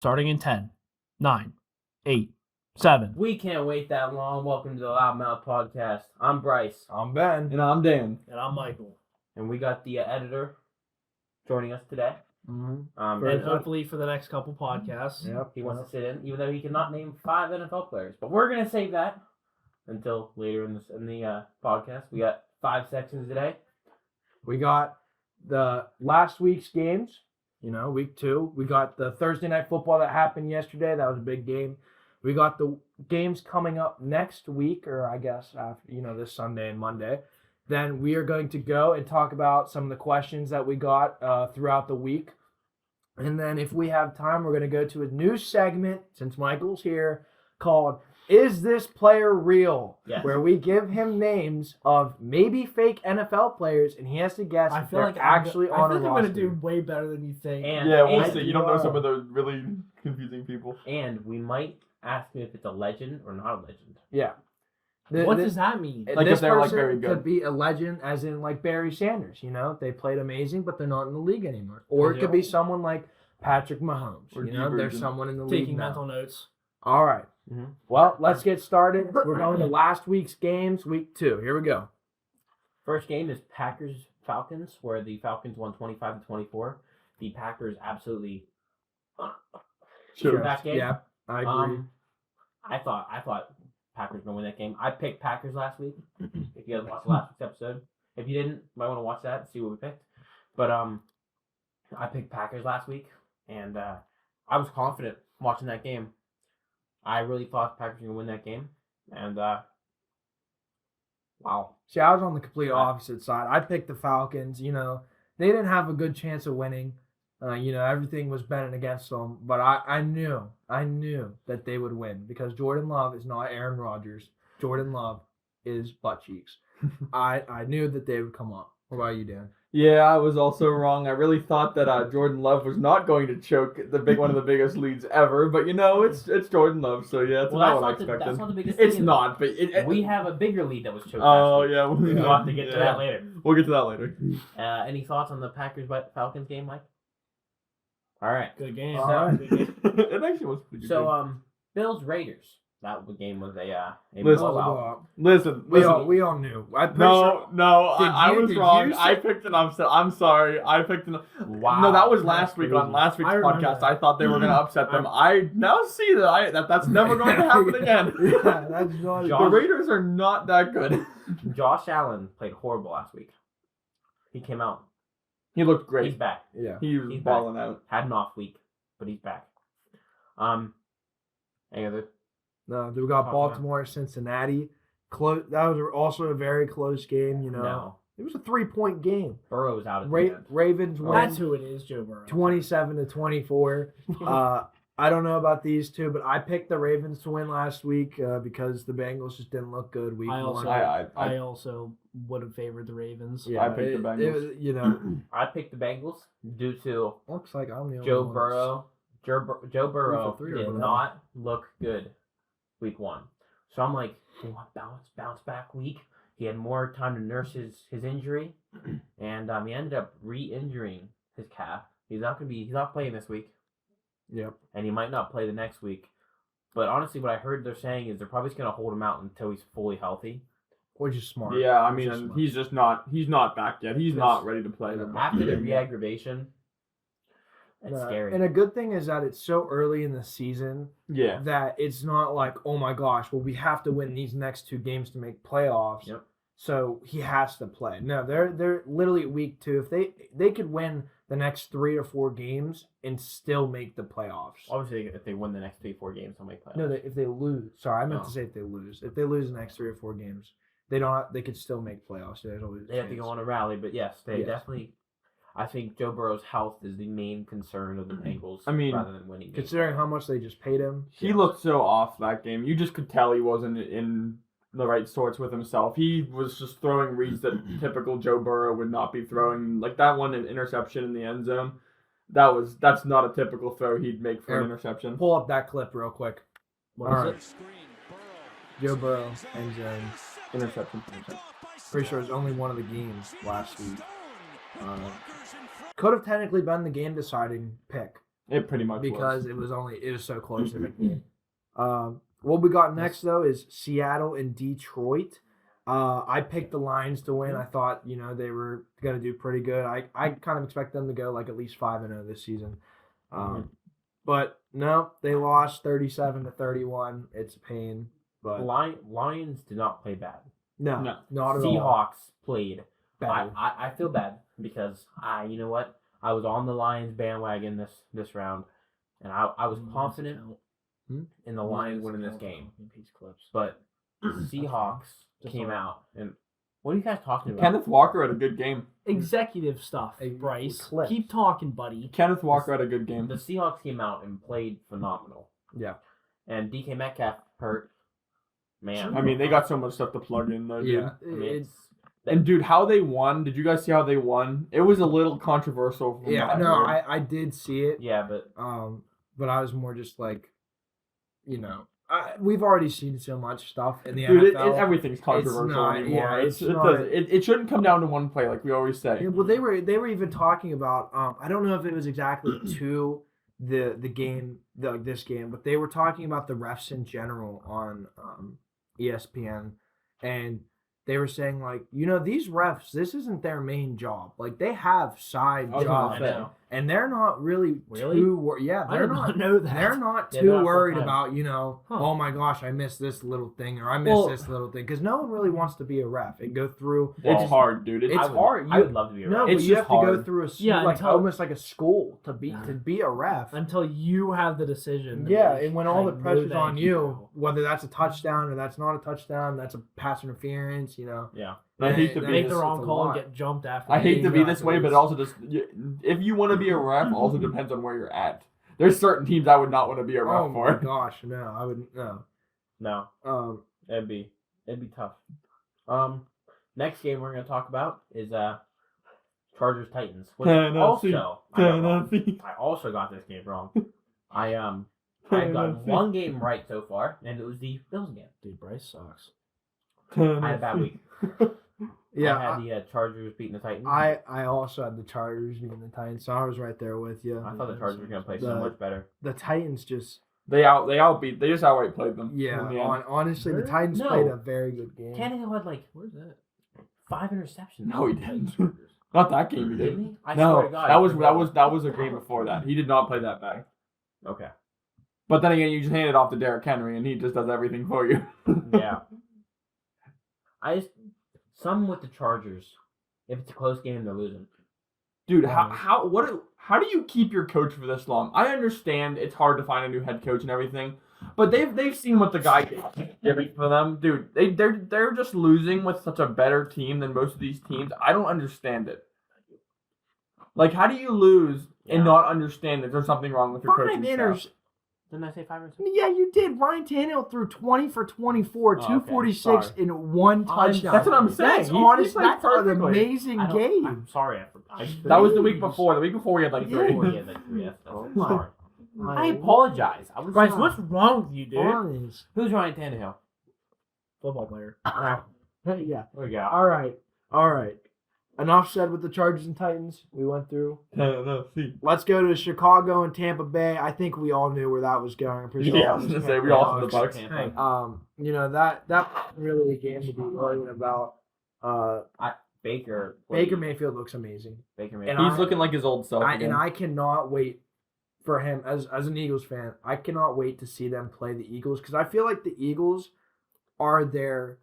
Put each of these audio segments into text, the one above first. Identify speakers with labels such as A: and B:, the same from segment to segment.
A: Starting in 10, 9, 8, 7.
B: We can't wait that long. Welcome to the LoudMouths podcast. I'm Bryce.
C: I'm Ben.
D: And I'm Dan.
A: And I'm Michael.
B: And we got the editor joining us today.
C: Mm-hmm.
A: And hopefully for the next couple podcasts.
C: Yep.
B: He wants to sit in, even though he cannot name 5 NFL players. But we're going to save that until later in the podcast. We got 5 sections today.
C: We got the last week's games, week 2. We got the Thursday night football that happened yesterday. That was a big game. We got the games coming up next week, or I guess after, this Sunday and Monday. Then we are going to go and talk about some of the questions that we got throughout the week. And then if we have time, we're going to go to a new segment, since Michael's here, called Is This Player Real?
B: Yes.
C: Where we give him names of maybe fake NFL players, and he has to guess if they're actually on a roster.
A: I'm going to do way better than you think.
D: We'll see. You don't know some of the really confusing people.
B: And we might ask him if it's a legend or not a legend.
C: Yeah.
A: What does that mean?
D: Like
C: this
D: if they're
C: person
D: very good.
C: could be a legend, as in like Barry Sanders. They played amazing, but they're not in the league anymore. Or it could be someone like Patrick Mahomes.
D: Or
C: There's someone in the league
A: Taking
C: now.
A: mental notes.
C: All right.
B: Mm-hmm.
C: Well, let's get started. We're going to last week's games, week 2. Here we go.
B: First game is Packers-Falcons, where the Falcons won 25-24. The Packers absolutely
D: Sure.
B: that game.
C: Yeah, I agree.
B: I thought Packers were going to win that game. I picked Packers last week. If you guys watched last week's episode, if you didn't, you might want to watch that and see what we picked. But I picked Packers last week, and I was confident watching that game. I really thought Packers were going to win that game, and wow.
C: See, I was on the complete opposite side. I picked the Falcons. They didn't have a good chance of winning. Everything was betting against them, but I knew that they would win because Jordan Love is not Aaron Rodgers. Jordan Love is butt cheeks. I knew that they would come up. What about you, Dan?
D: Yeah, I was also wrong. I really thought that Jordan Love was not going to choke one of the biggest leads ever, but it's Jordan Love, so yeah, it's not what I expected.
B: That's not the biggest
D: It's
B: lead.
D: not, but
B: we have a bigger lead that was choked.
D: Oh
B: last week.
D: yeah,
B: We'll have to get to that later.
D: We'll get to that later.
B: Any thoughts on the Packers-Falcons game, Mike? All right.
A: Good game.
C: All right.
D: It actually was pretty good.
B: So, Bills-Raiders. That game was a
D: Listen,
B: blowout.
D: Listen.
C: We all knew. I
D: was wrong. I picked an upset. I'm sorry. I picked an.
B: Wow.
D: No, that was last week on last week's podcast. I thought they were going to upset them. I now see that's never going to happen again.
C: Yeah, that's not.
D: The Raiders are not that good.
B: Josh Allen played horrible last week. He came out.
D: He looked great.
B: He's back.
C: Yeah.
D: He was balling out.
B: Had an off week, but he's back. Any other?
C: No, we got Baltimore, Cincinnati. Close. That was also a very close game.
B: No.
C: It was a 3-point game.
B: Burrow was out at the end.
C: Ravens win.
A: That's who it is, Joe Burrow.
C: 27-24. I don't know about these two, but I picked the Ravens to win last week because the Bengals just didn't look good week 1.
A: I also would have favored the Ravens.
C: Yeah,
D: I picked the Bengals.
B: I picked the Bengals due to
C: Looks like I'm the only
B: Joe
C: one
B: Burrow. Joe Burrow
C: 3 or
B: did
C: whatever.
B: not look good week 1. So I'm like, bounce back week. He had more time to nurse his injury, and he ended up re-injuring his calf. He's not playing this week.
C: Yep.
B: And he might not play the next week. But honestly, what I heard they're saying is they're probably just going to hold him out until he's fully healthy.
C: Which is smart.
D: Yeah, I mean, he's not back yet. He's not ready to play.
B: After the re-aggravation, it's scary.
C: And a good thing is that it's so early in the season that it's not like, oh my gosh, well, we have to win these next 2 games to make playoffs.
B: Yep.
C: So he has to play. No, they're literally at week 2. If they could win the next 3 or 4 games and still make the playoffs.
B: Obviously, if they win the next 3-4 games, they'll make playoffs.
C: No, if they lose. Sorry, I meant to say if they lose. If they lose the next 3 or 4 games, they could still make playoffs.
B: They have to go on a rally, but yes, definitely. I think Joe Burrow's health is the main concern of the Bengals.
D: I mean,
B: rather than winning.
C: Considering how much they just paid him,
D: he looked so off that game. You just could tell he wasn't in the right sorts with himself. He was just throwing reads that typical Joe Burrow would not be throwing. Like that one interception in the end zone. That's not a typical throw he'd make for an interception.
C: Pull up that clip real quick.
A: What is it?
C: Joe Burrow end zone
D: Interception.
C: Pretty sure it was only one of the games last week. Could have technically been the game-deciding pick.
D: It pretty much
C: because
D: was.
C: it was so close in the game. What we got next though is Seattle and Detroit. I picked the Lions to win. I thought they were gonna do pretty good. I kind of expect them to go like at least 5-0 this season. But no, they lost 37-31. It's a pain. But
B: Lions did not play bad.
C: no,
D: No.
C: not at all.
B: Seahawks played.
C: Better.
B: I feel bad because you know what? I was on the Lions bandwagon this round, and I was confident in the Lions winning this game. But the Seahawks came out, and what are you guys talking about?
D: Kenneth Walker had a good game.
A: Executive stuff,
C: Hey,
A: Bryce.
C: clips.
A: Keep talking, buddy.
D: Kenneth Walker had a good game.
B: The Seahawks came out and played phenomenal.
C: Yeah.
B: And DK Metcalf hurt. Man,
D: I mean, they got so much stuff to plug in though, dude.
C: Yeah.
B: I mean,
C: It's
D: And dude, how they won? Did you guys see how they won? It was a little controversial. From
C: yeah.
D: what
C: No,
D: heard.
C: I did see it.
B: yeah, but
C: But I was more just like, we've already seen so much stuff in the
D: Dude,
C: NFL.
D: everything's controversial
C: not-
D: anymore.
C: yeah,
D: It's,
C: it's
D: it,
C: not-
D: doesn't, it shouldn't come down to one play, like we always say.
C: Yeah, well, they were even talking about. I don't know if it was exactly to the game, this game, but they were talking about the refs in general on ESPN, and they were saying like, these refs, this isn't their main job. Like they have side
D: I was
C: jobs,
D: gonna
B: I know.
C: and they're not really
A: Really?
C: too. Yeah,
A: I
C: they're
A: did
C: not.
A: not know that.
C: They're not
B: They're
C: too
B: not
C: worried
B: full-time.
C: about,
A: Huh.
C: oh my gosh, I missed this little thing or I missed
A: Well-
C: this little thing, because no one really wants to be a ref and go through.
D: It's
B: Well,
D: hard, dude.
C: It's
B: I would,
C: hard.
B: I would love to be a
C: No,
B: ref.
C: but
D: It's
C: you
D: just
C: have to go
D: hard.
C: through
A: Yeah,
C: like
A: until-
C: almost like a school to be a ref.
A: Until you have the decision. to
C: Yeah,
A: make.
C: and when all the
A: Like, no
C: pressure's
A: thank
C: on you, whether that's a touchdown or that's not a touchdown, that's a pass interference,
B: Yeah.
D: I hate to be
A: make
C: it's-
A: the
C: it's
A: wrong
C: a
A: call and
C: lot.
A: get jumped after.
D: I
A: the
D: hate
A: game.
D: to be this
C: Exactly.
D: way, but also just if you want to be a ref, also depends on where you're at. There's certain teams I would not want to be a ref
C: Oh my
D: for.
C: gosh, no, I wouldn't. No.
B: No, it'd be tough. Next game we're gonna talk about is Chargers Titans. Which
D: Tennessee.
B: I also got this game wrong. I've gotten one game right so far, and it was the Bills game.
A: Dude, Bryce sucks.
B: I had a bad week.
C: Yeah,
B: I had the Chargers beating the Titans.
C: I also had the Chargers beating the Titans, so I was right there with you.
B: I thought the Chargers were gonna play so
C: The-
B: much better.
C: The Titans just
D: They just outright played them.
C: yeah.
D: in the end.
C: Honestly, the
A: Really?
C: Titans
B: No.
C: played a very good game.
B: Tannehill had like
A: Where's that?
B: 5 interceptions.
D: No, he didn't. Not that game, he
B: Didn't
D: did.
B: he? I
D: No,
B: swear to God.
D: that was a game before that. He did not play that bad.
B: Okay.
D: But then again, you just hand it off to Derrick Henry, and he just does everything for you.
B: Yeah. Some with the Chargers. If it's a close game, they're losing.
D: Dude, how do you keep your coach for this long? I understand it's hard to find a new head coach and everything, but they've seen what the guy giving for them, dude. They're just losing with such a better team than most of these teams. I don't understand it. Like, how do you lose and not understand that there's something wrong with your coaching staff?
B: Didn't I say 5 interceptions?
C: Yeah, you did. Ryan Tannehill threw 20 for 24,
B: Oh, okay.
C: 246
B: Sorry.
C: in one touchdown.
D: That's what I'm saying.
C: That's
D: He
C: honest.
D: played
C: That's an
D: perfectly.
C: amazing game.
B: I'm sorry. I
D: That was the week before. The week before we had like
C: Yeah.
D: 3.
B: Yeah, that's
C: Oh
B: sorry.
C: my
B: I apologize. I was
A: Bryce,
B: not.
A: what's wrong with you, dude?
C: Honest.
B: Who's Ryan Tannehill?
A: Football player.
C: Yeah.
B: There we go.
C: All right. Enough said with the Chargers and Titans. We went through. Let's go to Chicago and Tampa Bay. I think we all knew where that was going. I'm pretty sure.
D: Yeah, I was gonna say we all said the Bucks.
B: Tampa.
A: Hey.
C: That really a game to be worrying about.
B: Baker
C: Mayfield looks amazing.
B: Baker
C: And
B: Mayfield.
D: He's looking like his old self again.
C: And I cannot wait for him as an Eagles fan. I cannot wait to see them play the Eagles because I feel like the Eagles are their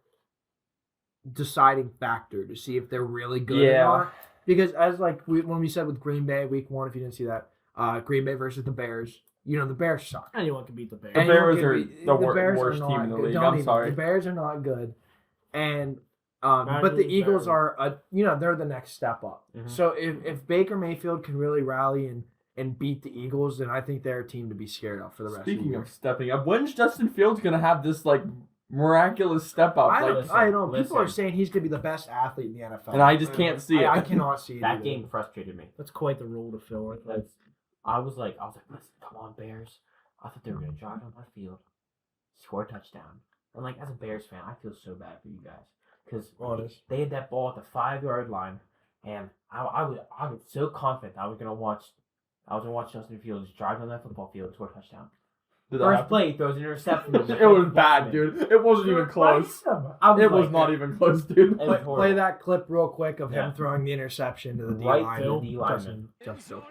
C: deciding factor to see if they're really good or
D: Yeah.
C: not. Because as when we said with Green Bay week 1, if you didn't see that, Green Bay versus the Bears. The Bears suck.
A: Anyone can beat the Bears.
D: The
C: Anyone
D: Bears
C: can
D: are
C: beat-
D: the
C: Bears are
D: worst team in the
C: not-
D: league.
C: don't
D: I'm
C: even-
D: sorry.
C: The Bears are not good, and but
A: Imagine
C: the Eagles
A: Bears.
C: are they're the next step up.
B: Mhm.
C: So if Baker Mayfield can really rally and beat the Eagles, then I think they're a team to be scared of for the rest of the
D: Speaking
C: year.
D: of stepping up, when's Justin Fields gonna have this like miraculous step up?
C: I
D: Like,
C: don't know. People are
B: listen.
C: saying he's gonna be the best athlete in the NFL,
D: And I just can't see it.
C: I cannot see it.
B: That
C: either.
B: game frustrated me.
A: That's quite the role to fill. I think.
B: That's, I was like, listen, come on, Bears. I thought they were gonna jog on my field, score a touchdown. And like, as a Bears fan, I feel so bad for you guys because
C: Honest.
B: they had that ball at the 5-yard line, and I was so confident I was gonna watch I was gonna watch Justin Fields drive on that football field, score a touchdown.
D: Did that
B: First
D: happen?
B: play, he throws an interception.
D: It was bad, dude. It wasn't even close. It was not even close, dude.
B: It was
C: Play that clip real quick of him
B: Yeah.
C: throwing the interception to the D
B: Right
C: line.
B: to the D lineman.
C: Justin.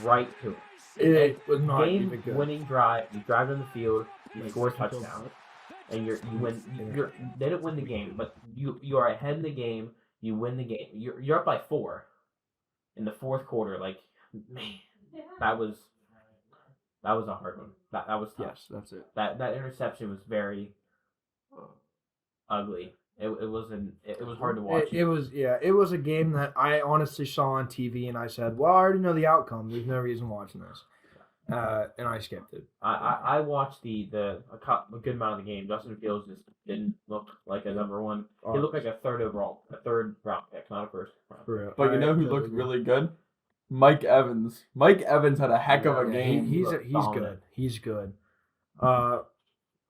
B: right to it.
C: It was not even good.
B: Game-winning drive. You drive on the field, you score a touchdown, and you win. They didn't win the game, but you are ahead in the game. You win the game. You're up by 4 in the fourth quarter. Like, man, that was a hard one. That was tough.
C: Yes, that's it.
B: That interception was very ugly. It was hard to watch.
C: It was a game that I honestly saw on TV and I said, well, I already know the outcome. There's no reason watching this. And I skipped it.
B: I watched a good amount of the game. Justin Fields just didn't look like a number one. He looked like a third round pick, not a first round.
D: But you know who looked really good? Mike Evans. Mike Evans had a heck of a game.
C: He's good. He's good.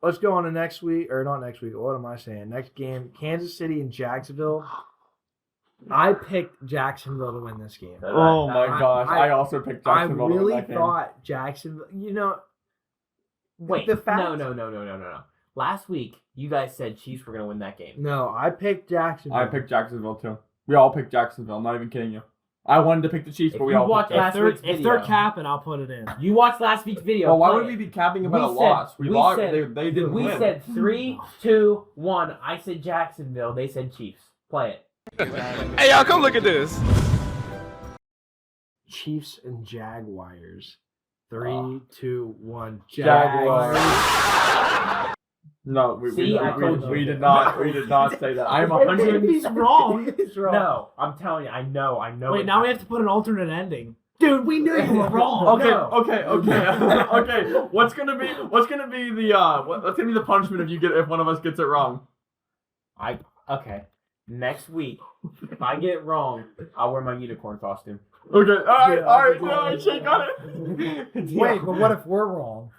C: Let's go on to next week, or not next week. What am I saying? Next game, Kansas City and Jacksonville. I picked Jacksonville to win this game.
D: Oh my gosh! I also picked Jacksonville.
C: I really
D: to win that game.
C: thought Jacksonville. You know,
B: Wait,
C: the fact,
B: no. Last week, you guys said Chiefs were going to win that game.
C: No, I picked Jacksonville.
D: I picked Jacksonville too. We all picked Jacksonville. I'm not even kidding you. I wanted to pick the Chiefs,
B: If
D: but we
B: you
D: all
B: watch
D: picked
B: last week's
A: If
B: video,
A: they're capping, I'll put it in.
B: you watched last week's video.
D: Well, why
B: play
D: would we
B: it.
D: be capping about a
B: We
D: loss?
B: said-
D: We
B: we
D: lost.
B: said-
D: They didn't
B: We
D: win.
B: said 3, 2, 1. I said Jacksonville. They said Chiefs. Play it.
E: Hey, y'all, come look at this.
C: Chiefs and Jaguars. 3, 2, 1.
D: Jaguars. No, we
B: See, I told you.
D: did not say that. I'm 100.
A: He's wrong.
C: He's wrong.
B: No, I'm telling you, I know.
A: Wait,
B: it
A: now we have to put an alternate ending. Dude, we knew you were wrong.
D: Okay,
C: No.
D: okay. What's gonna be the punishment if one of us gets it wrong?
B: Okay. Next week, if I get it wrong, I'll wear my unicorn costume.
D: Okay, all right,
C: Yeah,
D: Shake got it.
C: Wait, but what if we're wrong?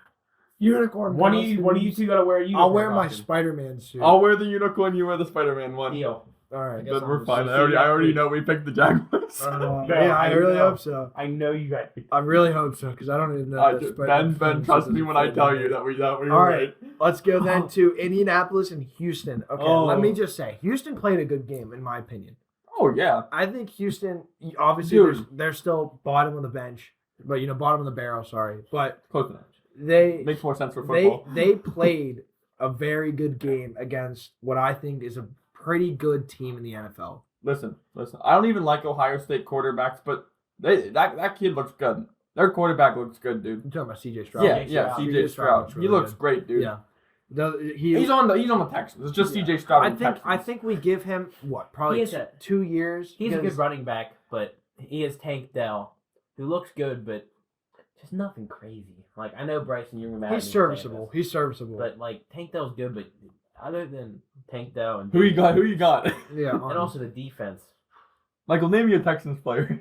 C: Unicorn.
B: One of you two gotta wear a unicorn
C: I'll wear my
B: costume.
C: Spider-Man suit.
D: I'll wear the unicorn. You wear the Spider-Man one.
B: Deal.
C: All right.
D: Then we're fine. I already know we picked the Jaguars.
C: Yeah, I really hope so.
B: I know you guys.
C: I really hope so because I don't even know. if
D: Ben, trust me when I tell you that we were
C: All
D: right.
C: right, let's go then to Indianapolis and Houston. Okay,
D: Oh.
C: let me just say, Houston played a good game in my opinion.
D: Oh yeah.
C: I think Houston, obviously,
D: Dude.
C: they're still bottom of the bench, but bottom of the barrel. Sorry, but
D: Close enough.
C: they
D: Makes more sense for football.
C: they played a very good game against what I think is a pretty good team in the NFL.
D: Listen. I don't even like Ohio State quarterbacks, but that kid looks good. Their quarterback looks good, dude.
C: I'm talking about CJ Stroud.
D: Yeah, CJ Stroud.
C: looks
D: He
C: really
D: looks
C: good.
D: great, dude.
C: Yeah.
D: He's on the Texans. It's just CJ Stroud.
C: I
D: on the
C: think
D: Texans.
C: we give him probably
B: He is a-
C: 2 years.
B: He's a good
C: because-
B: running back, but he is Tank Dell, who looks good, but just nothing crazy. Like, I know Bryson, you're mad at me
C: He's
B: saying
C: serviceable.
B: this,
C: He's serviceable.
B: but like Tank Dell's good, but other than Tank Dell and
D: Who you got?
C: yeah,
B: and also the defense,
D: Michael, name me a Texans player.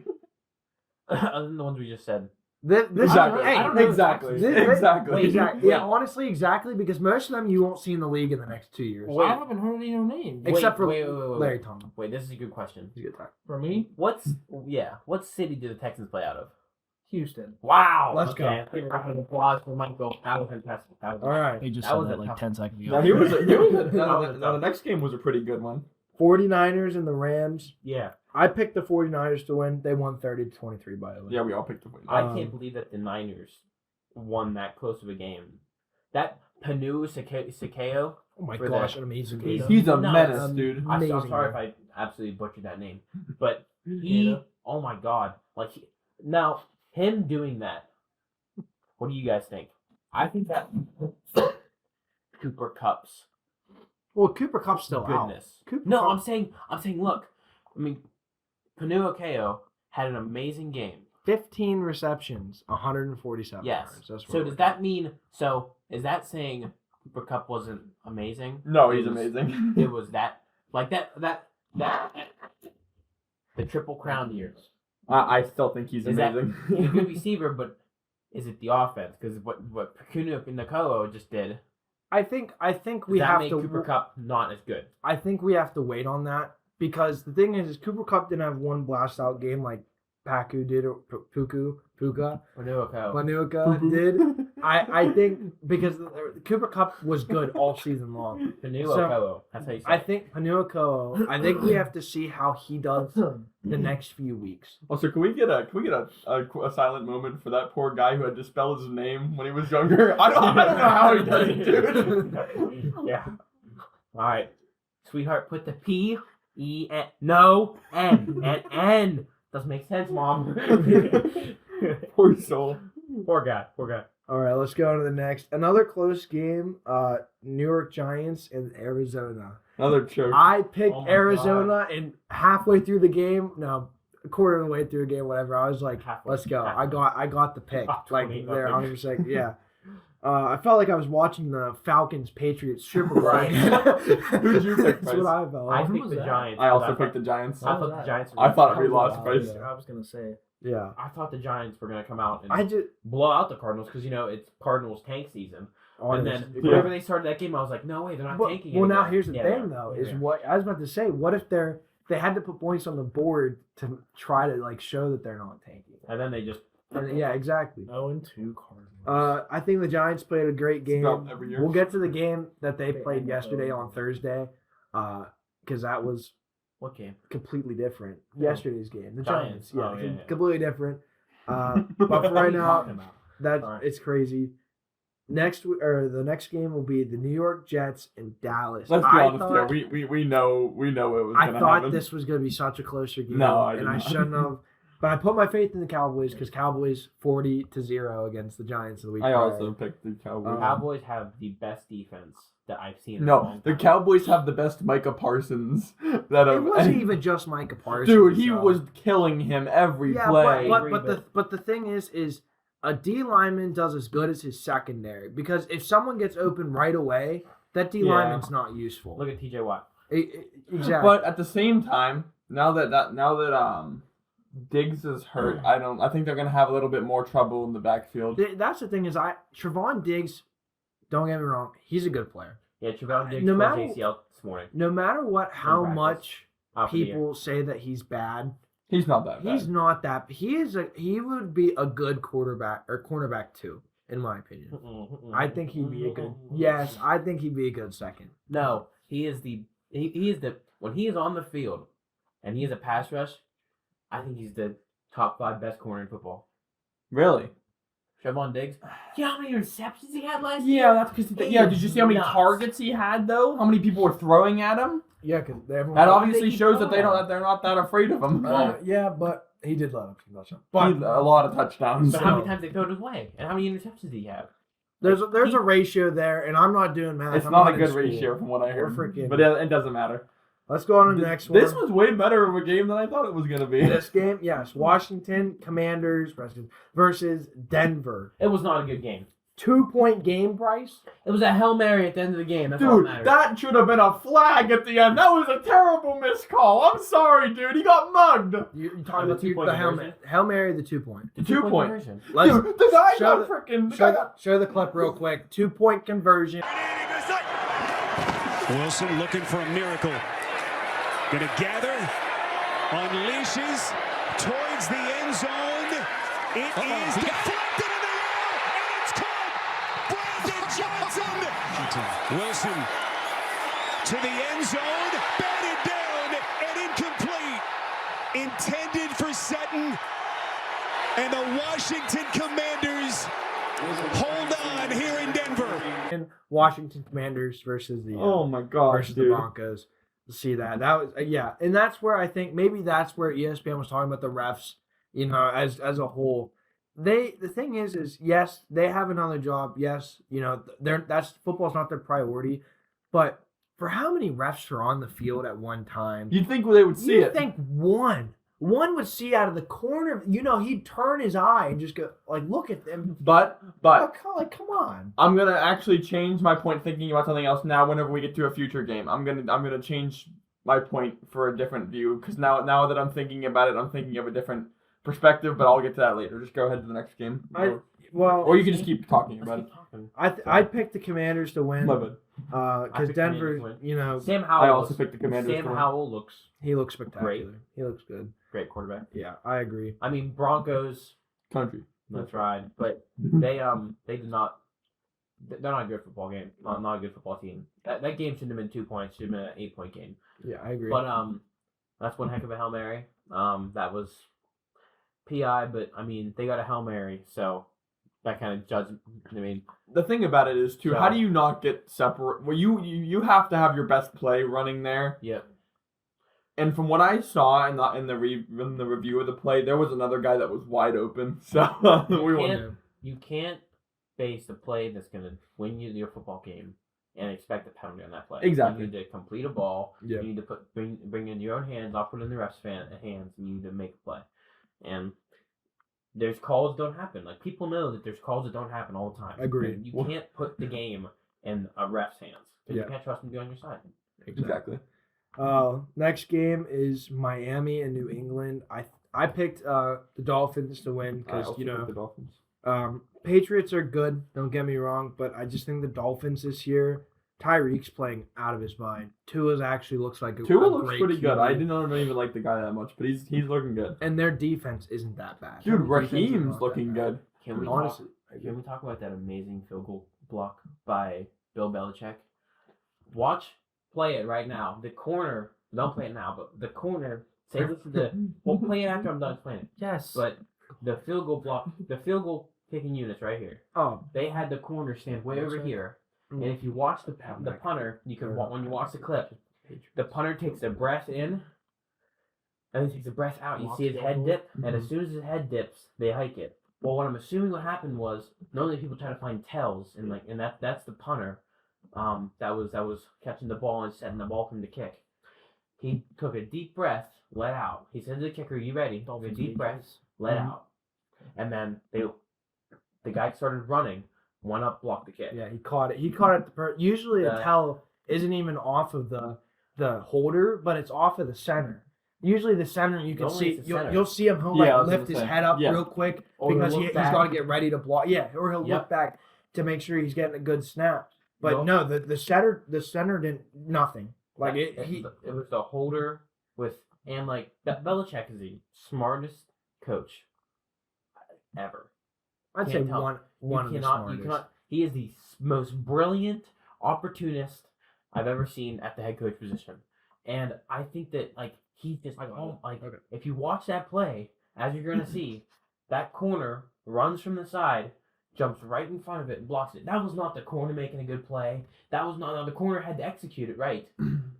B: other than the ones we just said.
C: This
D: Exactly.
C: Hey,
B: I don't know
D: Exactly.
C: this-
D: Exactly.
B: Wait,
C: exactly. Yeah, honestly, exactly, because most of them you won't see in the league in the next 2 years.
B: Wait.
A: I haven't heard any names.
C: Except for
B: wait.
C: Larry Tomlin.
B: Wait, this is a good question.
C: He's a good time.
A: For me,
B: What city do the Texans play out of?
A: Houston.
B: Wow.
C: Let's
B: okay.
C: go.
B: Give a round of applause for Michael. That was fantastic. That was
C: All right.
A: They just
B: That
A: said
B: was
A: that
B: a
A: like
B: tough
A: 10 seconds ago.
D: No, he was.
B: was
D: The next game was a pretty good one.
C: 49ers and the Rams.
B: Yeah.
C: I picked the 49ers to win. They won 30-23, by the way.
D: Yeah, we all picked the win.
B: I
C: Um,
B: can't believe that the Niners won that close of a game. That Panu Sakeo.
C: Oh my
B: for
C: gosh,
B: that.
C: an amazing
B: He's-
C: game.
D: He's a
B: No,
D: menace, dude.
B: I'm
C: Amazing
B: sorry
C: game.
B: if I absolutely butchered that name, but he. Oh my God! Now him doing that. What do you guys think? I think that Cooper Kupp's
C: Well, Cooper Kupp's still
B: goodness.
C: out. Cooper
B: No,
C: Kupp-
B: I'm saying. Look, I mean, Panu Akeo had an amazing game.
C: 15 receptions, 147
B: Yes.
C: yards. That's
B: So
C: what
B: does that mean? So is that saying Cooper Kupp wasn't amazing?
D: No,
B: It
D: he's
B: was-
D: amazing.
B: It was that the Triple Crown years.
D: I still think he's
B: Is that
D: amazing.
B: he's a good receiver, but is it the offense? Because what Pekunu Nakolo just did,
C: I think we
B: that
C: have
B: made
C: to.
B: Cooper Kupp not as good.
C: I think we have to wait on that because the thing is Cooper Kupp didn't have one blast out game like Paku did, or Puka
B: Panuco.
C: did. I think because Cooper Kupp was good all season long.
B: Panuco. That's how you say
C: I
B: it.
C: think Panuco. I think we have to see how he does the next few weeks.
D: Also, can we get a silent moment for that poor guy who had to spell his name when he was younger? I don't know how he does it, dude.
B: Yeah. All right, sweetheart, put the P E N no N and N. Doesn't make sense, Mom.
D: Poor soul.
B: Poor guy.
C: All right, let's go on to the next. Another close game. New York Giants and Arizona.
D: Another choke.
C: I picked
B: Oh my
C: Arizona, and halfway through the game, a quarter of the way through the game, whatever, I was like,
B: Halfway.
C: let's go. I got the pick.
B: Top
C: Like
B: 20,
C: there,
B: nothing.
C: 100%. Yeah. I felt like I was watching the Falcons Patriots Super Bowl.
B: Right.
D: Who'd you pick,
C: That's
D: Bryce?
C: what I felt.
B: I
A: Who
B: picked
A: was
B: the
A: that?
B: Giants.
D: I also
B: because
D: picked the Giants.
B: I thought the Giants.
D: I thought we
C: That was
D: lost,
C: a
D: Bryce.
C: while
A: I was gonna say.
C: Yeah.
B: I thought the Giants were gonna come out and
C: I just
B: blow out the Cardinals because it's Cardinals tank season. And then
C: honestly-
B: whenever they started that game, I was like, no way, they're not tanking.
C: Well, now
B: anymore.
C: here's the
B: Yeah,
C: thing,
B: yeah.
C: though,
B: Yeah,
C: is
B: yeah.
C: what I was about to say. What if they had to put points on the board to try to like show that they're not tanking?
B: And then they just
C: And, yeah, exactly.
A: 0-2 Cardinals.
C: I think the Giants played a great game.
D: about every year.
C: We'll get to the game that they played yesterday on Thursday, because that was
B: what game?
C: completely different.
B: Yeah.
C: Yesterday's game, the
B: Giants.
C: Giants, yeah,
B: Oh, yeah.
C: completely different. But for
B: What are
C: right
B: you
C: now,
B: talking about?
C: that
B: Sorry.
C: it's crazy. The next game will be the New York Jets and Dallas.
D: Let's be
C: I
D: honest
C: thought-
D: here. We know it was
C: I
D: gonna
C: thought
D: happen.
C: this was going to be such a closer game,
D: No, I did
C: and I
D: not.
C: shouldn't have. But I put my faith in the Cowboys because Cowboys 40-0 against the Giants the week
D: I
C: prior.
D: also picked the Cowboys.
C: Um,
B: Cowboys have the best defense that I've seen. in a
D: No,
B: long
D: the
B: time.
D: Cowboys have the best Micah Parsons that
C: It
D: have.
C: wasn't even just Micah Parsons.
D: Dude, he
C: so-
D: was killing him every
C: Yeah,
D: play.
C: but the thing is a D lineman does as good as his secondary because if someone gets open right away, that D
D: Yeah.
C: lineman's not useful.
B: Look at TJ Watt.
C: Exactly.
D: But at the same time, now that Diggs is hurt, I think they're gonna have a little bit more trouble in the backfield.
C: That's the thing is Trevon Diggs, don't get me wrong, he's a good player.
B: Yeah, Trevon Diggs
C: No
B: no
C: matter-
B: ACL this morning.
C: No matter how
B: practice.
C: much
B: Out for the year.
C: people say that he's bad,
D: He's not that bad.
C: he's not that. He would be a good quarterback or cornerback too, in my opinion. I think he'd be a good. Yes, I think he'd be a good second.
B: No, he is the when he is on the field and he is a pass rush, I think he's the top 5 best corner in football.
D: Really?
B: Trevon Diggs. You know how many interceptions he had last year?
D: Yeah, that's because. Yeah, did you see how many
B: Nuts.
D: targets he had though? How many people were throwing at him?
C: Yeah, because
D: That obviously
B: he
D: shows that
B: fall?
D: they're not that afraid of him.
C: yeah, but he did let him touchdown.
D: But a lot of touchdowns.
B: But how many times they throw it his way? And how many interceptions did he have?
C: There's a ratio there, and I'm not doing math.
D: It's
C: I'm
D: not a
C: in
D: good
C: school.
D: ratio from what I heard.
C: We're freaking-
D: But it doesn't matter.
C: Let's go on to the next one.
D: This was way better of a game than I thought it was gonna be.
C: This game, yes, Washington Commanders versus Denver.
B: It was not a good game.
C: 2-point game, Bryce.
B: It was a Hail Mary at the end of the game. That's all
D: Dude,
B: that matters.
D: that should have been a flag at the end. That was a terrible missed call. I'm sorry, dude. He got mugged.
C: You're
B: Oh,
C: talking
B: the
C: about
B: 2-point
C: the Hail
B: conversion?
C: Mary, the 2-point.
B: The
D: 2-point.
B: conversion.
C: Let's
D: Dude, the guy
C: show
D: got freaking.
C: show the clip real quick. 2-point conversion.
F: Wilson looking for a miracle. Gonna gather, unleashes towards the end zone. It is deflected in the air, and it's caught. Brandon Johnson. Wilson to the end zone, batted down and incomplete. Intended for Sutton, and the Washington Commanders hold on here in Denver.
C: And Washington Commanders versus the
D: Oh my gosh,
C: versus the
D: dude.
C: Broncos. See that was yeah, and that's where I think maybe that's where ESPN was talking about the refs. You know, as a whole, the thing is yes, they have another job. Yes, you know, that's football's not their priority, but for how many refs are on the field at one time?
D: You'd think they would see
C: You
D: it.
C: think one would see out of the corner. You know, he'd turn his eye and just go like, look at them.
D: But
C: Come on.
D: I'm gonna actually change my point thinking about something else now whenever we get to a future game. I'm gonna change my point for a different view because now that I'm thinking about it, I'm thinking of a different perspective, but I'll get to that later. Just go ahead to the next game. Or you can just keep talking about it.
C: I picked the Commanders to win
D: Love it.
C: because
B: I picked the Commanders
C: Denver,
B: to win.
C: you know,
B: Sam Howell.
D: I also picked the Commanders.
B: Sam
D: to win.
B: Howell looks
C: he looks spectacular.
B: Great.
C: He looks good.
B: great quarterback.
C: Yeah, I agree.
B: I mean, Broncos.
D: Country.
B: That's right. But they did not. They're not a good football game. Not a good football team. That game shouldn't have been 2 points. Should have been an 8-point game.
C: Yeah, I agree.
B: But that's one heck of a Hail Mary. That was PI, but I mean they got a Hail Mary, so that kind of judge. I mean,
D: The thing about it is too,
B: So-
D: how do you not get separate? Well, you have to have your best play running there.
B: yep.
D: And from what I saw in the review of the play, there was another guy that was wide open. So
B: You can't base the play that's gonna win you your football game and expect a penalty on that play.
D: Exactly.
B: You need to complete a ball.
C: Yeah.
B: You need to bring in your own hands. I'll put it in the ref's hands, and you need to make a play. And there's calls that don't happen. Like people know that there's calls that don't happen all the time.
C: Agreed.
B: You can't put the game in a ref's hands because
C: Yeah.
B: you can't trust him to be on your side.
D: exactly.
C: Next game is Miami and New England. I picked the Dolphins to win because
D: the Dolphins.
C: Patriots are good. Don't get me wrong, but I just think the Dolphins this year. Tyreek's playing out of his mind. Tua's actually looks like a
D: Tua
C: a
D: looks
C: great
D: pretty good.
C: QB.
D: I did not even like the guy that much, but he's looking good.
C: And their defense isn't that bad.
D: Dude,
C: Their defense is
D: Raheem's
C: not
D: looking
C: that bad.
D: good.
B: Can we
C: Honestly,
B: Can we talk about that amazing field goal block by Bill Belichick? Watch, play it right now. The corner, don't play it now, but the corner, say this is we'll play it after I'm done playing it.
C: yes.
B: But the field goal block, the field goal kicking units right here,
C: oh,
B: they had the corner stand way over
C: That's right.
B: here. And if you watch the punter, you can when you watch the clip, the punter takes a breath in, and then takes a breath out. You see his head dip, and as soon as his head dips, they hike it. Well, what I'm assuming what happened was normally people try to find tells, and that's the punter, that was catching the ball and setting the ball for him to kick. He took a deep breath, let out. He said to the kicker, "You ready?" Took a deep breath, let out, and then the guy started running. Went up, blocked the kick.
C: yeah, he caught it. He caught it. Usually a tell isn't even off of the holder, but it's off of the center. Usually the center you can
B: Normally
C: see
B: it's the center.
C: you'll see him he'll
D: Yeah, I was
C: lift
D: gonna
C: his
D: say.
C: head up
D: Yeah.
C: real quick
B: Or he'll
C: because
B: look
C: he's
B: back.
C: got to get ready to block. Yeah, or he'll
B: Yep.
C: look back to make sure he's getting a good snap. But
B: Nope.
C: no, the center didn't nothing. Like it
B: was the holder and Belichick is the smartest coach ever.
C: I'd say
B: Can't tell.
C: one of the smartest.
B: He is the most brilliant opportunist I've ever seen at the head coach position, and I think that he's just
C: Okay.
B: if you watch that play, as you're gonna see, that corner runs from the side, jumps right in front of it and blocks it. That was not the corner making a good play. That was not the corner had to execute it right.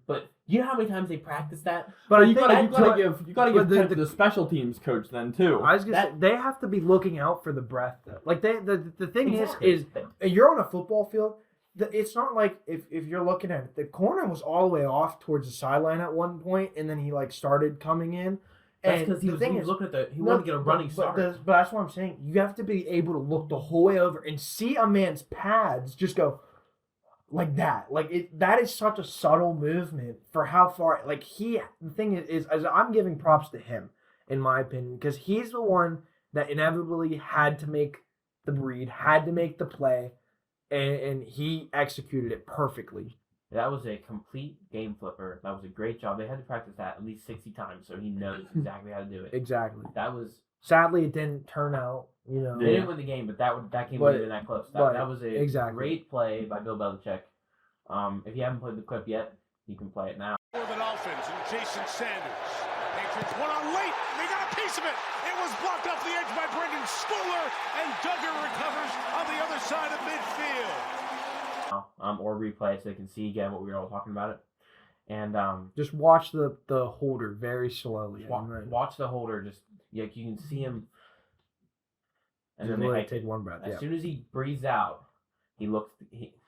B: But you know how many times they practice that?
C: But I
D: you
C: think
D: gotta give
C: but
D: credit to the special teams coach then too.
C: I was gonna say they have to be looking out for the breath though. Like the thing
B: Exactly.
C: is you're on a football field. It's not like if you're looking at it, the corner was all the way off towards the sideline at one point, and then he started coming in.
B: That's
C: And
B: because he
C: the
B: was
C: thing is,
B: looking at he wanted to get a running
C: but
B: start.
C: but that's what I'm saying. You have to be able to look the whole way over and see a man's pads just go like that. That is such a subtle movement for how far. The thing is I'm giving props to him in my opinion because he's the one that inevitably had to make the read, had to make the play, and he executed it perfectly.
B: That was a complete game flipper. That was a great job. They had to practice that at least 60 times, so he knows exactly how to do it.
C: Exactly.
B: That was.
C: Sadly, it didn't turn out.
B: They didn't win the game, but that game would have been that close. That was a great play by Bill Belichick. If you haven't played the clip yet, you can play it now.
F: For the Dolphins and Jason Sanders. Patriots went on late, and they got a piece of it. It was blocked off the edge by Brendan Schooler, and Duggar recovers on the other side of midfield.
B: Or replay so they can see again what we were all talking about it. And
C: just watch the holder very slowly.
B: watch the holder. Just you can see him. And then
C: really
B: they
C: take one breath.
B: as soon as he breathes out, he looks.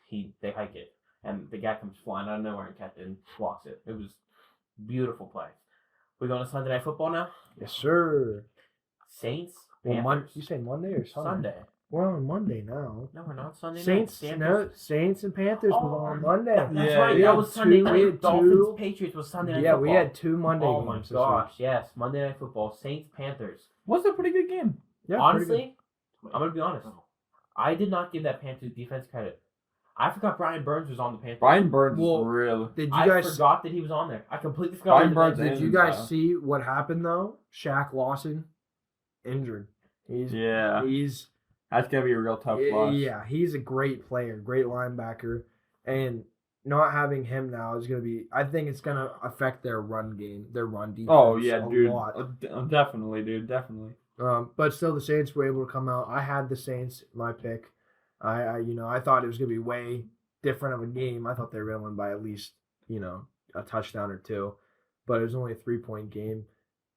B: They hike it, and the guy comes flying out of nowhere and catches it and blocks it. It was beautiful play. We going to Sunday Night Football now?
C: Yes, sir.
B: Saints.
C: Well,
B: Panthers.
C: you say Monday or Sunday?
B: Sunday.
C: We're on Monday now.
B: No, we're not Sunday
C: Saints,
B: night.
C: no, Saints and Panthers was on Monday.
B: That's
D: Yeah,
B: right.
C: we
B: That
C: had
B: was Sunday
C: we
B: night.
C: had
B: Dolphins Patriots was Sunday night
C: Yeah,
B: football.
C: we had two Monday
B: Oh my
C: games.
B: gosh, yes, Monday Night Football. Saints Panthers.
D: Was a pretty good game.
C: Yeah,
B: Honestly, I'm gonna be honest. I did not give that Panthers defense credit. I forgot Brian Burns was on the Panthers.
D: Brian Burns
C: Well,
D: is real.
C: Did you
B: I
C: guys
B: forgot that he was on there. I completely forgot.
D: Brian Burns
C: did
D: is
C: you guys
D: inside.
C: see what happened though? Shaq Lawson injured. He's
D: That's gonna be a real tough loss.
C: yeah, he's a great player, great linebacker, and not having him now is gonna be. I think it's gonna affect their run game, their run defense.
D: Oh yeah,
C: a
D: dude.
C: lot.
D: Definitely, dude. Definitely.
C: But still, the Saints were able to come out. I had the Saints, my pick. I thought it was gonna be way different of a game. I thought they were gonna win by at least a touchdown or two, but it was only a 3-point game.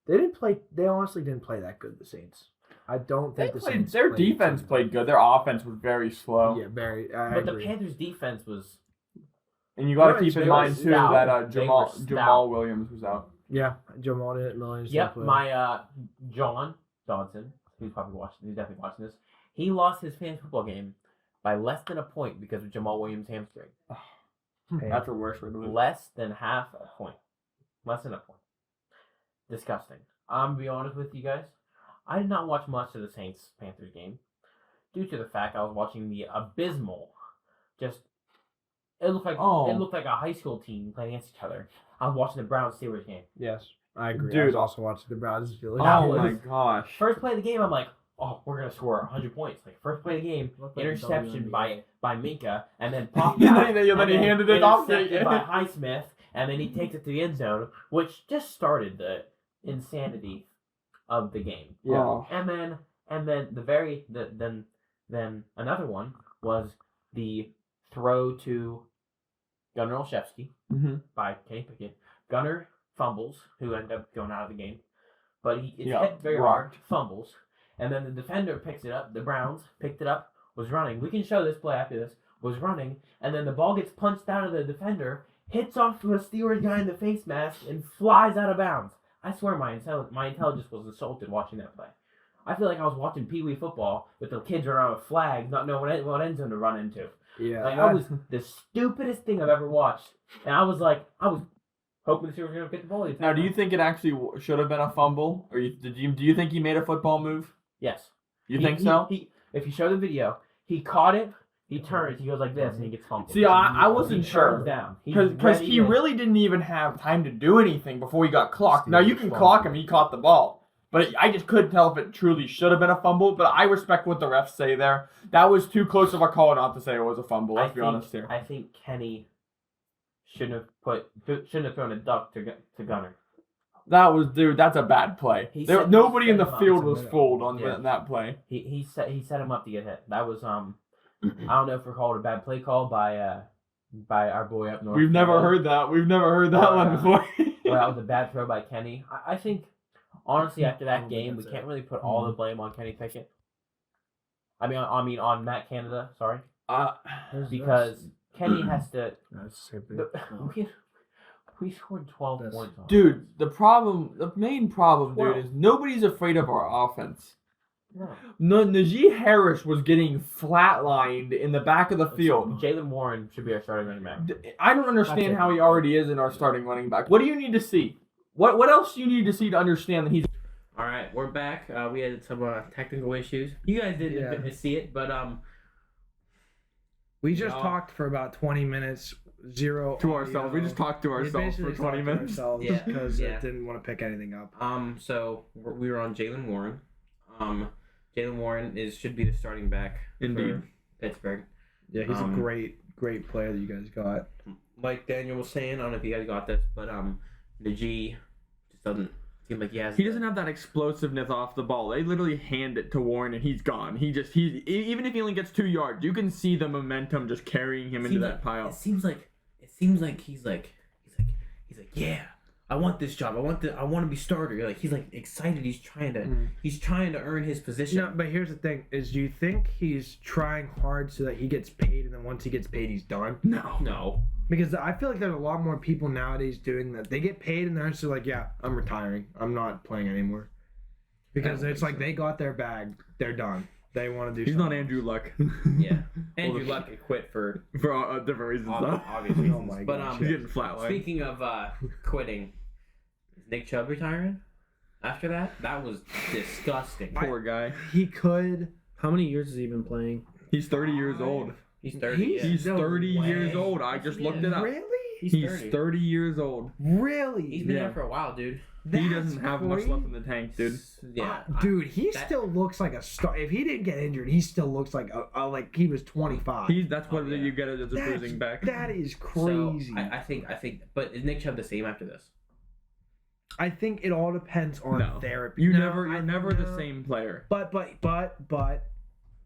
C: They honestly didn't play that good. The Saints. I don't think Saints
D: Their
C: played
D: defense
C: too
D: played good. Their offense was very slow.
C: Yeah, very. I
B: But the
C: agree.
B: Panthers' defense was.
D: And you got to
C: Yeah,
D: keep in
C: they
D: mind
B: were
D: too
B: stout.
D: that
B: They
D: Jamal
B: were stout.
D: Jamal Williams was out.
C: Yeah, Jamal Williams.
B: Yep,
C: didn't play.
B: my John Dodson, who's definitely watching this. He lost his fantasy football game by less than a point because of Jamal Williams' hamstring.
D: That's a worse way to lose.
B: Less than half a point. Less than a point. Disgusting. I'm gonna be honest with you guys. I did not watch much of the Saints Panthers game due to the fact I was watching the abysmal. It looked like a high school team playing against each other. I was watching the Browns Steelers game.
C: Yes, I agree.
D: Dude.
C: I was also watching the Browns.
D: Oh my gosh.
B: First play of the game, I'm like, oh, we're gonna score 100 points. Like first play of the game, interception by Minka, and then popped out.
D: then he handed it off to
B: intercepted by Highsmith, and then he takes it to the end zone, which just started the insanity of the game.
C: Yeah.
D: Oh.
B: And then then another one was the throw to Gunnar Olszewski
D: Mm-hmm.
B: by Kenny Pickett. Gunnar fumbles, who ended up going out of the game, but it's
D: Yeah,
B: hit very
D: rocked.
B: hard, fumbles, and then the defender picks it up. The Browns picked it up, was running. We can show this play after this. Was running, and then the ball gets punched out of the defender, hits off to a Steelers guy in the face mask, and flies out of bounds. I swear my intelligence was assaulted watching that play. I feel like I was watching Pee Wee football with the kids around with flags, not knowing what end zone to run into.
C: Yeah,
B: Like, that was the stupidest thing I've ever watched. And I was hoping the Steelers were going to get the ball.
D: Now, do you think it actually should have been a fumble, or do you think he made a football move?
B: Yes.
D: You think so?
B: If you show the video, he caught it, he turns, he goes like this, and he gets fumbled.
D: See, I wasn't
B: He
D: sure.
B: turns down.
D: Because he really didn't even have time to do anything before he got clocked. Now, you can
C: Steelers
D: clock him, he caught the ball. But I just couldn't tell if it truly should have been a fumble. But I respect what the refs say there. That was too close of a call not to say it was a fumble. Let's be honest here.
B: I think Kenny shouldn't have thrown a duck to Gunner.
D: That's a bad play.
B: He
D: There,
B: set-
D: nobody
B: he
D: in the
B: set him up.
D: field
C: It's a
D: was
C: minute.
D: fooled on
B: Yeah.
D: that play.
B: He set him up to get hit. That was I don't know if we're called a bad play call by our boy up north.
D: We've never heard that. We've never heard that one before.
B: Well, that was a bad throw by Kenny. I think honestly after that
C: think
B: game we
C: that's
B: can't
C: it.
B: really put all the blame on Kenny Pickett. I mean on Matt Canada. Sorry, because Kenny has to.
C: That's the same thing.
B: We scored 12
C: That's-
B: points on
D: Dude, the main problem, dude, is nobody's afraid of our offense.
B: No.
D: Najee Harris was getting flatlined in the back of the field.
B: Jalen Warren should be our starting running back.
D: I don't understand how he already is in our starting running back. What do you need to see? What else do you need to see to understand that he's...
B: All right, we're back. We had some technical issues. You guys didn't
C: Yeah.
B: see it, but
C: We just
B: No.
C: talked for about 20 minutes. Zero
D: To
C: audio.
D: ourselves. We just talked to
C: We
D: ourselves
C: basically
D: for 20
C: talked to
D: minutes.
C: ourselves
B: Yeah.
C: because
B: Yeah.
C: I didn't want to pick anything up.
B: so we were on Jalen Warren. Jalen Warren should be the starting back
D: Indeed.
B: for Pittsburgh.
C: Yeah, he's a
B: Um,
C: great player that you guys got.
B: Like Daniel was saying, I don't know if you guys got this, but Najee just doesn't seem like he has.
D: He doesn't have that explosiveness off the ball. They literally hand it to Warren and he's gone. He's even if he only gets 2 yards, you can see the momentum just carrying him into that pile.
B: It seems like he's like, yeah, I want this job. I want to be starter. Like he's like excited. He's trying to earn his position.
C: No, but here's the thing: is do you think he's trying hard so that he gets paid, and then once he gets paid, he's done?
B: No.
C: Because I feel like there's a lot more people nowadays doing that. They get paid, and they're just like, "Yeah, I'm retiring. I'm not playing anymore." Because it's like they got their bag. They're done. They want to do.
D: He's not
C: something.
D: Andrew Luck.
B: Yeah. Andrew Luck quit for
D: For different reasons, though.
B: obvious reasons.
C: Oh my
B: But
C: gosh.
D: He's getting flatlined.
B: speaking of quitting, is Nick Chubb retiring? After that, that was disgusting.
D: Poor guy.
C: He could.
A: How many years has he been playing?
D: He's 30 years old.
B: He's 30.
D: He's
C: No
D: 30
C: way.
D: years old. I just looked it up.
C: Really?
D: He's 30 years old.
C: Really?
B: He's been there for a while, dude.
D: He doesn't have much left in the tank, dude.
B: Yeah.
C: Dude, he
B: that-
C: still looks like a star. If he didn't get injured, he still looks like like he was 25.
D: That's what you get as a bruising back.
C: That is
B: So,
C: crazy.
B: I think, but is Nick Chubb the same after this?
C: I think it all depends on
D: No.
C: therapy.
D: You're
C: No,
D: never the
C: no.
D: same player.
C: But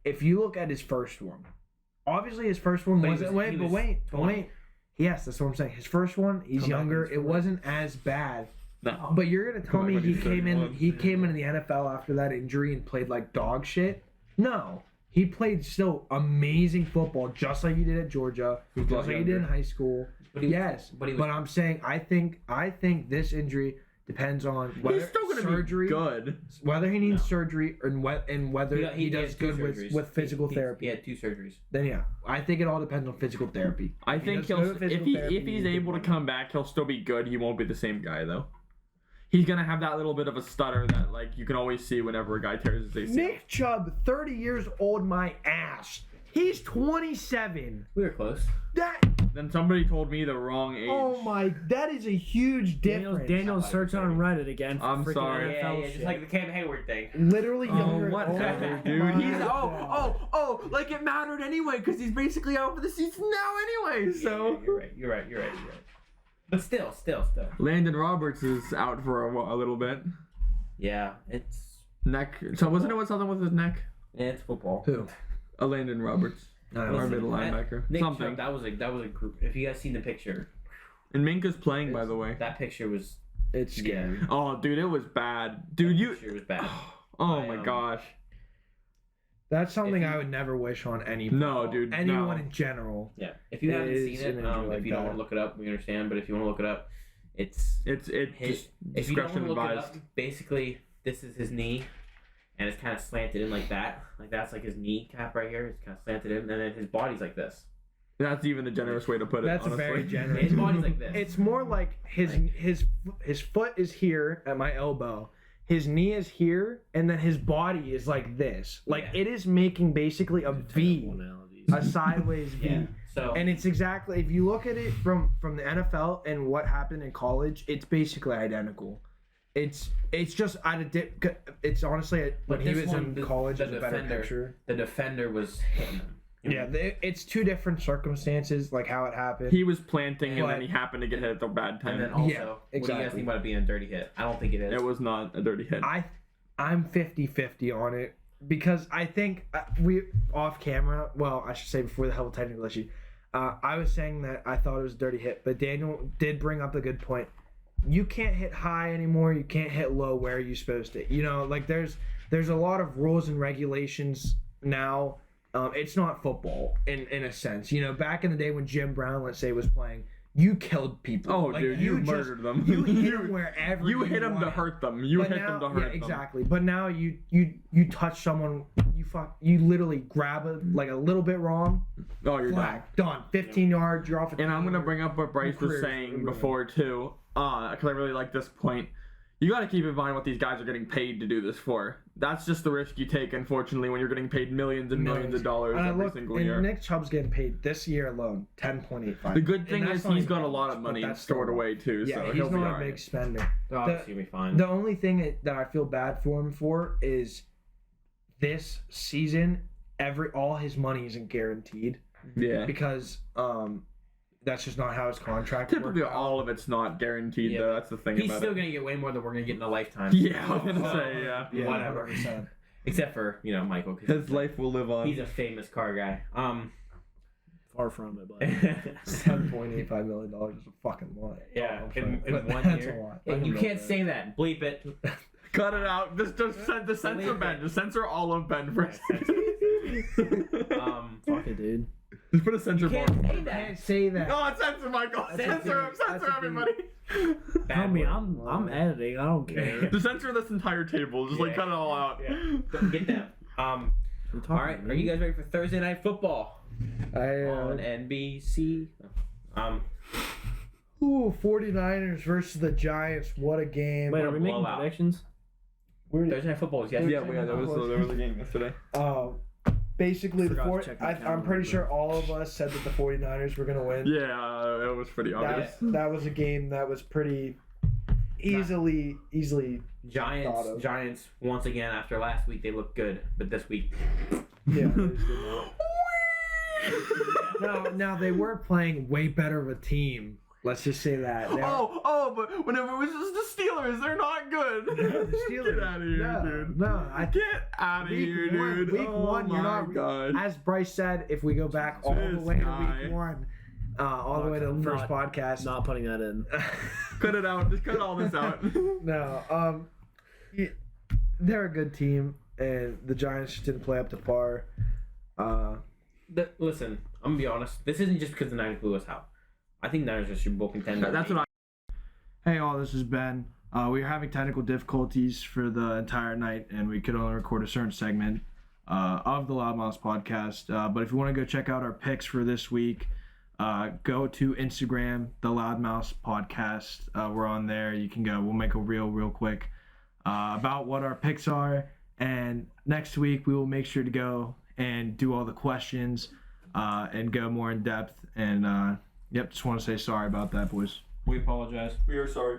C: if you look at his first one, obviously his first one
B: But he
C: wasn't.
B: was-
C: Wait,
B: he
C: but
B: was
C: wait, but
B: 20.
C: wait. Yes, that's what I'm saying. His first one, he's
A: Come back
C: younger.
A: when he's
C: It
A: 40.
C: wasn't as bad.
D: No.
C: But you're gonna tell
D: Come
C: me
D: back when
C: he
D: he's
C: came in?
D: 31.
C: He came into the NFL after that injury and played like dog shit? No. He played still amazing football, just like he did at Georgia,
D: He was a lot
C: just like he did in
D: younger.
C: high school.
B: But he-
C: Yes,
B: but he was-
C: but I'm saying I think this injury depends on whether
D: He's still gonna
C: surgery,
D: be good.
C: whether he needs
B: No.
C: surgery, and whether he does
B: had two
C: good
B: surgeries.
C: with physical
B: He
C: therapy.
B: had 2 surgeries.
C: Then yeah, I think it all depends on physical therapy.
D: I
C: He
D: think
C: does good with
D: if
C: physical therapy,
D: he's
C: good
D: able to
C: with-
D: come back, he'll still be good. He won't be the same guy though. He's gonna have that little bit of a stutter that like you can always see whenever a guy tears his ACL.
C: Nick Chubb, 30 years old, my ass. He's 27.
B: We were close.
C: That
D: Then somebody told me the wrong age.
C: oh my, that is a huge difference.
A: Daniel's searching on Reddit again. For
D: I'm
A: freaking
D: sorry.
A: NFL
B: Just
A: shit.
B: like the Cam Hayward thing.
C: Literally
D: Oh,
C: younger.
D: whatever,
C: Oh
D: dude.
C: my
D: He's
C: God.
D: like it mattered anyway because he's basically out for the season now anyway. So
B: You're right. But still.
D: Landon Roberts is out for a little bit.
B: Yeah, it's
D: Neck. So wasn't it something with his neck?
B: it's football.
C: Who?
D: Landon Roberts, our
B: Listen,
D: middle linebacker.
B: Nick
D: Something.
B: Chubb, that was a group. If you guys seen the picture,
D: And Minka's playing, by the way.
B: that picture was
C: It's scary.
D: Oh, dude, it was bad. Dude, you.
B: picture was bad.
D: Oh
B: I,
D: my gosh.
C: That's something
B: If you-
C: I would never wish on any.
D: No, dude,
C: Anyone
D: no.
C: in general.
B: Yeah, if you haven't
C: It's
B: seen it,
C: an injury like
B: if you don't
C: that.
B: want to look it up, we understand. But if you want to look it up, it's
D: It's
B: his.
D: just
B: If you don't
D: discretion
B: want to look it
D: advised.
B: up, basically this is his knee, and it's kind of slanted in like that. Like that's like his knee cap right here. It's kind of slanted in, and then his body's like this.
D: That's even the generous way to put it.
C: That's
D: honestly.
C: very generous.
B: His body's like this.
C: It's more like his foot is here at my elbow. His knee is here, and then his body is like this. Like
B: Yeah.
C: it is making basically a V, a sideways V.
B: Yeah. So
C: And it's exactly, if you look at it from the NFL and what happened in college, it's basically identical. It's just at a dip. It's honestly when he
B: this
C: was
B: one,
C: in
B: the-
C: college,
B: the
C: it's a better
B: defender-
C: picture.
B: the defender was hitting him.
C: Yeah, it's two different circumstances, like how it happened.
D: He was planting and
C: But-
D: then he happened to get hit at the bad
B: And
D: time.
B: then also,
C: Yeah,
B: what do you guys
C: exactly.
B: think about it being a dirty hit? I don't think it is.
D: It was not a dirty hit.
C: I'm 50-50 on it because I think we off camera. Well, I should say before the whole technical issue, I was saying that I thought it was a dirty hit, but Daniel did bring up a good point. You can't hit high anymore. You can't hit low. Where are you supposed to? You know, like there's a lot of rules and regulations now. It's not football in a sense. You know, back in the day when Jim Brown, let's say, was playing, you killed people.
D: Oh,
C: Like,
D: dude, you
C: just-
D: murdered them.
C: You hit them wherever
D: You hit them to
C: wanted.
D: hurt them. You
C: But
D: hit
C: now-
D: them to hurt
C: yeah,
D: them.
C: exactly. But now you touch someone, you literally grab it like a little bit wrong,
D: Oh, you're
C: flag,
D: done.
C: done. 15 yards, you're off.
D: And I'm gonna bring up what Bryce was
C: career's
D: saying
C: ruined.
D: before too, because I really like this point. You got to keep in mind what these guys are getting paid to do this for. That's just the risk you take, unfortunately, when you're getting paid millions and millions of dollars
C: And I
D: every
C: look,
D: single
C: and
D: year.
C: Nick Chubb's getting paid this year alone $10.85.
D: The good thing
C: And
D: is
C: that's not
D: he's
C: even
D: got a lot
C: much,
D: of
C: but
D: money
C: that's
D: stored
C: still-
D: away too,
C: Yeah,
D: so
C: he's
D: he'll be
C: not a
D: alright.
C: big spender.
B: They'll obviously be fine.
C: The only thing that I feel bad for him for is this season. All his money isn't guaranteed
D: Yeah.
C: because that's just not how his contract
D: Typically,
C: works out.
D: all of it's not guaranteed,
B: Yeah,
D: though. That's the thing
B: He's
D: about
B: still
D: it.
B: gonna get way more than we're gonna get in a lifetime.
D: Yeah, I was gonna say, yeah.
C: Yeah,
B: Whatever.
C: 100%.
B: Except for Michael. 'Cause
D: His life will live on.
B: He's a famous car guy.
A: Far from it, but
C: $7.85 million is a fucking lot.
B: Yeah,
C: I'm
B: in
C: sorry, but
B: one
C: that's
B: year.
C: a lot.
B: Hey, you can't say that. Bleep it.
D: Cut it out. Just the censor Ben. Just censor all of Ben for a second.
A: fuck it, dude.
D: Just put a censor bar.
B: Can't say
C: Can't
B: that.
C: say that.
D: Oh, censor Michael. Censor him.
C: That's a
D: Censor
C: dude.
D: everybody.
B: Bad
A: Homie,
B: word.
A: I'm editing. I don't care.
D: Just censor this entire table. Just like
B: Yeah.
D: cut it all out.
B: Yeah. Get them. All right, are you guys ready for Thursday Night Football on NBC?
C: 49ers versus the Giants. What a game.
A: Wait, are we making
B: blowout.
A: predictions?
C: We're-
B: Thursday Night Football is yesterday.
D: Yeah, there was a game yesterday.
C: basically the
A: Forgot to check my
C: I'm
A: calendar,
C: pretty
A: but-
C: sure all of us said that the 49ers were going to win.
D: Yeah, it was pretty obvious.
C: That was a game that was pretty easily
B: Giants once again after last week they looked good, but this week
C: yeah. They just did not. Now they were playing way better of a team. Let's just say that.
D: But whenever it was just the Steelers, they're not good.
C: The Steelers.
D: Get out of here, dude. Get out of here, dude.
C: Week one, you're not.
D: God.
C: As Bryce said, if we go back all the way to week one, all the way to the first podcast.
A: Not putting that in.
D: Cut it out. Just cut all this out.
C: No, they're a good team, and the Giants just didn't play up to par.
B: Listen, I'm gonna be honest. This isn't just because the Niners blew us out. I think Niners are Super Bowl contender.
D: That's what
C: Hey all, this is Ben. We were having technical difficulties for the entire night, and we could only record a certain segment of the LoudMouths podcast. But if you want to go check out our picks for this week, go to Instagram, the LoudMouths podcast. We're on there. You can go. We'll make a reel real quick about what our picks are. And next week, we will make sure to go and do all the questions and go more in depth. And, just want to say sorry about that, boys.
B: We apologize.
D: We are sorry.